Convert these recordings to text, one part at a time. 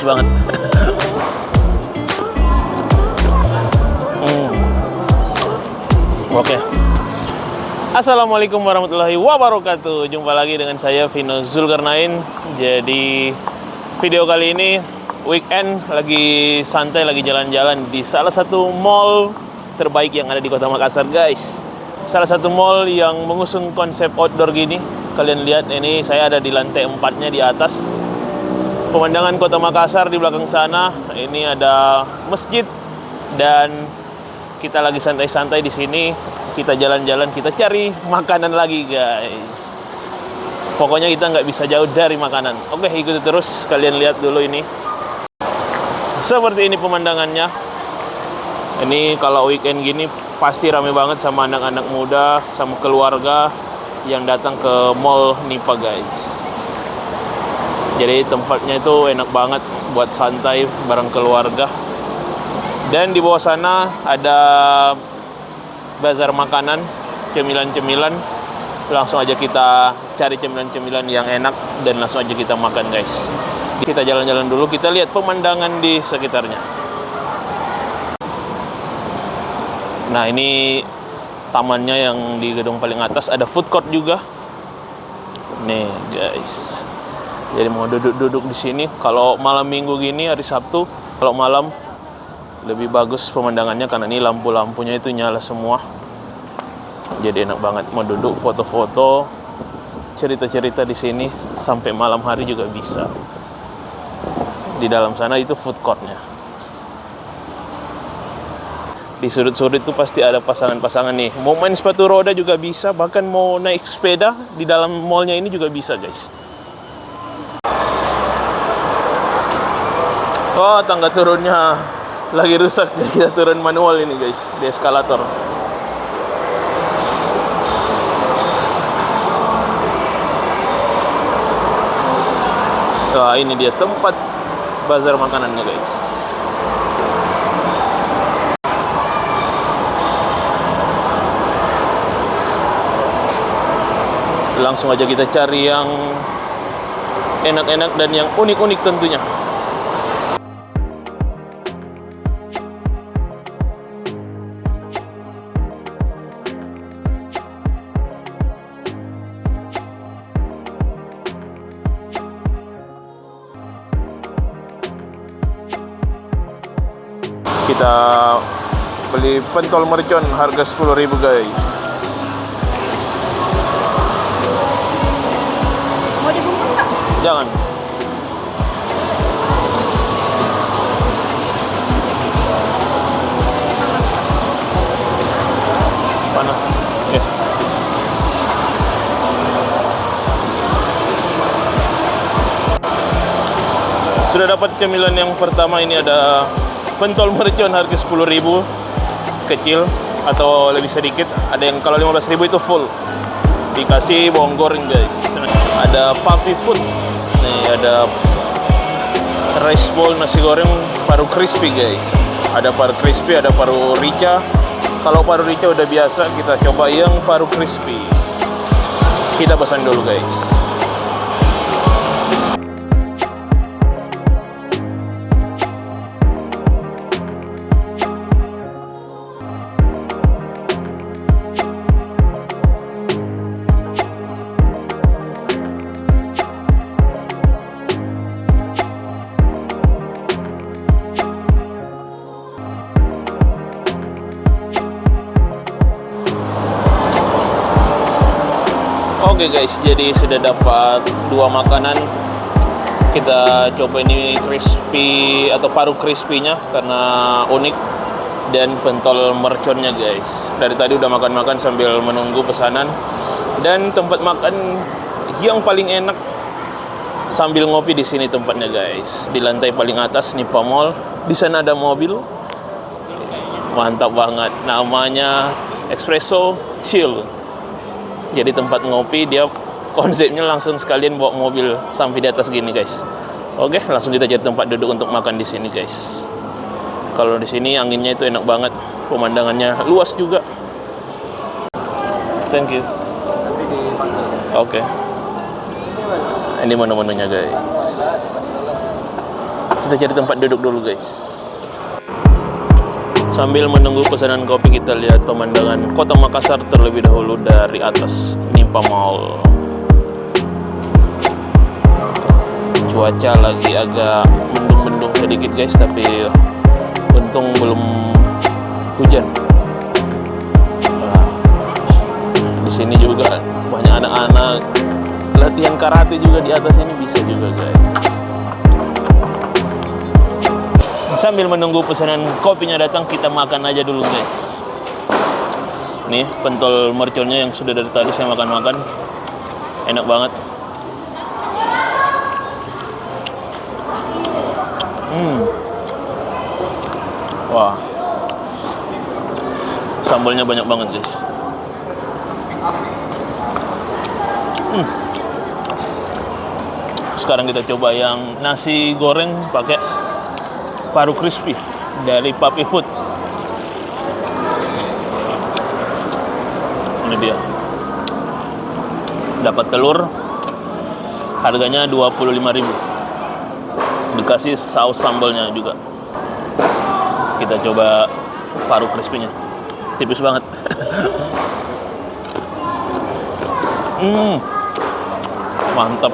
bagus banget. Oke. Assalamualaikum warahmatullahi wabarakatuh. Jumpa lagi dengan saya Vino Zulkarnain. Jadi video kali ini weekend, lagi santai, lagi jalan-jalan di salah satu mall terbaik yang ada di Kota Makassar, guys. Salah satu mall yang mengusung konsep outdoor gini. Kalian lihat ini, saya ada di lantai 4-nya di atas. Pemandangan Kota Makassar di belakang sana. Ini ada masjid dan kita lagi santai-santai di sini. Kita jalan-jalan, kita cari makanan lagi, guys. Pokoknya kita nggak bisa jauh dari makanan. Oke, ikuti terus. Kalian lihat dulu ini. Seperti ini pemandangannya. Ini kalau weekend gini pasti rame banget sama anak-anak muda, sama keluarga yang datang ke mall Nipa, guys. Jadi tempatnya itu enak banget buat santai bareng keluarga. Dan di bawah sana ada bazar makanan, cemilan-cemilan. Langsung aja kita cari cemilan-cemilan yang enak dan langsung aja kita makan, guys. Kita jalan-jalan dulu, kita lihat pemandangan di sekitarnya. Nah, ini tamannya yang di gedung paling atas, ada food court juga. Nih, guys. Jadi mau duduk-duduk di sini. Kalau malam minggu gini, hari Sabtu, kalau malam lebih bagus pemandangannya karena ini lampu-lampunya itu nyala semua. Jadi enak banget mau duduk foto-foto, cerita-cerita di sini sampai malam hari juga bisa. Di dalam sana itu food court-nya. Di sudut-sudut itu pasti ada pasangan-pasangan nih. Mau main sepatu roda juga bisa, bahkan mau naik sepeda di dalam mall-nya ini juga bisa, guys. Oh, tangga turunnya lagi rusak, jadi kita turun manual ini, guys, di eskalator. Wah, ini dia tempat bazar makanannya, guys. Langsung aja kita cari yang enak-enak dan yang unik-unik tentunya. Kita beli pentol mercon harga 10.000, guys. Mau dibungkus nggak? Jangan. Panas. Ya. Sudah dapat cemilan yang pertama, ini ada pentol mercon harga 10.000, kecil atau lebih sedikit. Ada yang kalau 15.000 itu full. Dikasih bawang goreng, guys. Ada puppy food. Nih ada rice bowl nasi goreng paru crispy, guys. Ada paru crispy, ada paru rica. Kalau paru rica udah biasa, kita coba yang paru crispy. Kita pesan dulu, guys. Oke, guys, jadi sudah dapat dua makanan. Kita coba ini crispy atau paru crispy-nya karena unik, dan pentol merconnya, guys. Dari tadi udah makan-makan sambil menunggu pesanan. Dan tempat makan yang paling enak sambil ngopi di sini tempatnya, guys. Di lantai paling atas Nipa Mall. Di sana ada mobil. Mantap banget. Namanya Espresso Chill. Jadi tempat ngopi, dia konsepnya langsung sekalian bawa mobil sampai di atas gini, guys. Oke, langsung kita cari tempat duduk untuk makan di sini, guys. Kalau di sini anginnya itu enak banget, pemandangannya luas juga. Thank you. Oke. Ini menu-menunya, guys. Kita cari tempat duduk dulu guys. Sambil menunggu pesanan kopi, kita lihat pemandangan kota Makassar terlebih dahulu dari atas Nimpa Mall. Cuaca lagi agak mendung-mendung sedikit guys, tapi untung belum hujan. Nah, di sini juga banyak anak-anak latihan karate juga di atas ini, bisa juga guys. Sambil menunggu pesanan kopinya datang, kita makan aja dulu guys. Nih pentol merconnya yang sudah dari tadi saya makan-makan, enak banget. Wah, sambalnya banyak banget guys. Sekarang kita coba yang nasi goreng pakai paru crispy dari Papi Food. Ini dia. Dapat telur, harganya 25.000. Dikasih saus sambalnya juga. Kita coba paru crispy-nya. Tipis banget. Mantap.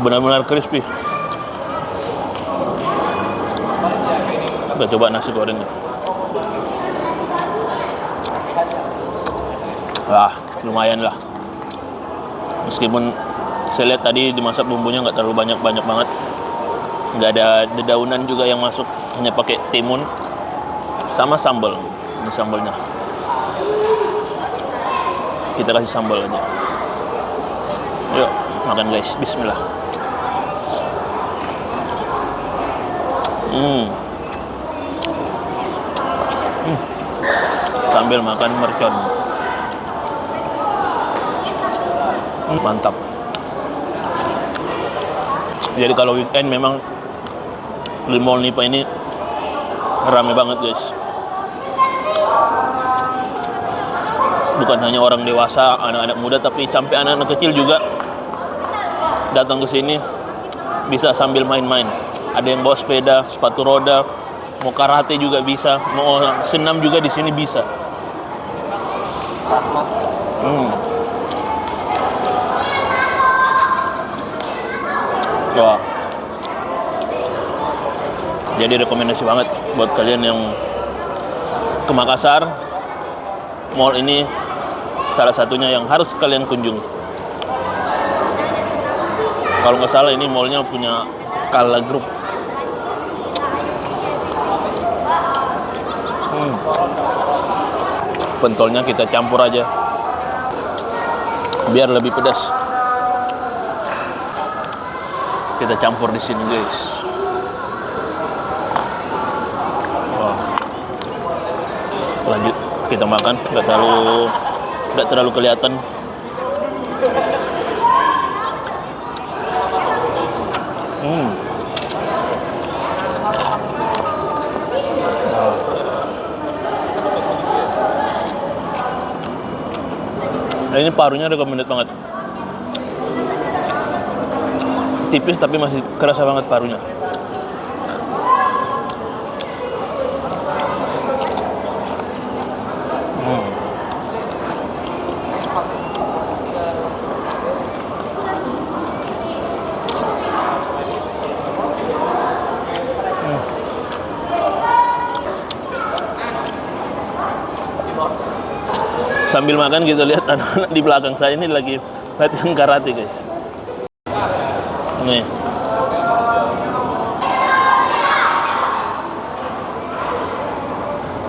Benar-benar crispy. Kita coba nasi gorengnya. Lumayan lah. Meskipun saya lihat tadi dimasak bumbunya nggak terlalu banyak banget. Nggak ada dedaunan juga yang masuk, hanya pakai timun sama sambal. Ini sambalnya. Kita kasih sambal aja. Yuk makan guys, bismillah. Sambil makan mercon. Mantap. Jadi kalau weekend memang di Mall Nipa ini rame banget guys. Bukan hanya orang dewasa, anak-anak muda, tapi sampai anak-anak kecil juga datang ke sini bisa sambil main-main. Ada yang bawa sepeda, sepatu roda, mau karate juga bisa, mau senam juga di sini bisa. Wah. Jadi rekomendasi banget buat kalian yang ke Makassar. Mall ini salah satunya yang harus kalian kunjungi. Kalau nggak salah ini mallnya punya Kala Group. Pentolnya kita campur aja biar lebih pedas. Kita campur di sini guys. Lanjut kita makan, nggak terlalu kelihatan. Nah, ini parunya recommended banget. Tipis tapi masih kerasa banget parunya. Sambil makan kita lihat anak-anak di belakang saya ini lagi latihan karate guys. Nih.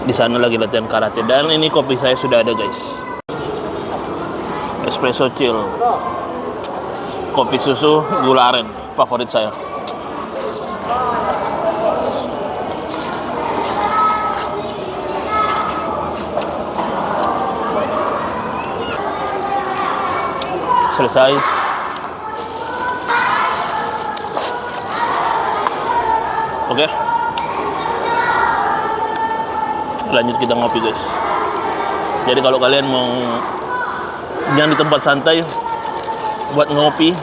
Di sana lagi latihan karate, dan ini kopi saya sudah ada guys. Espresso chill. Kopi susu gula aren, favorit saya. Selesai. Oke. Lanjut kita ngopi guys. Jadi kalau kalian mau jangan di tempat santai buat ngopi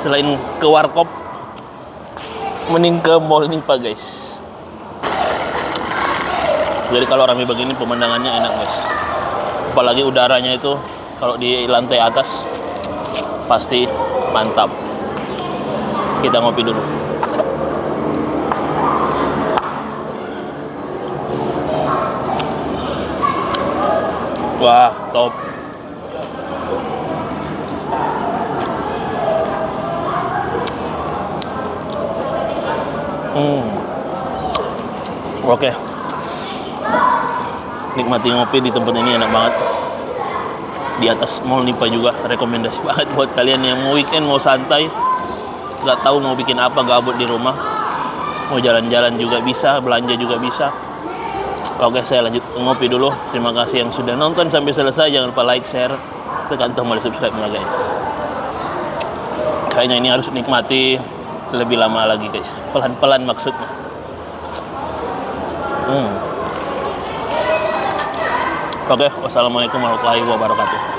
selain ke warkop, mending ke Mall Nipa guys. Jadi kalau rame begini pemandangannya enak guys. Apalagi udaranya itu kalau di lantai atas pasti mantap. Kita ngopi dulu. Wah, top. Oke. Nikmati ngopi di tempat ini enak banget. Di atas Mall Nipa juga rekomendasi banget buat kalian yang mau weekend, mau santai, nggak tahu mau bikin apa, gabut di rumah, mau jalan-jalan juga bisa, belanja juga bisa. Oke, saya lanjut ngopi dulu. Terima kasih yang sudah nonton sampai selesai. Jangan lupa like, share, tekan tombol subscribe ya guys. Kayaknya ini harus nikmati lebih lama lagi guys, pelan-pelan maksudnya. Oke, wassalamualaikum warahmatullahi wabarakatuh.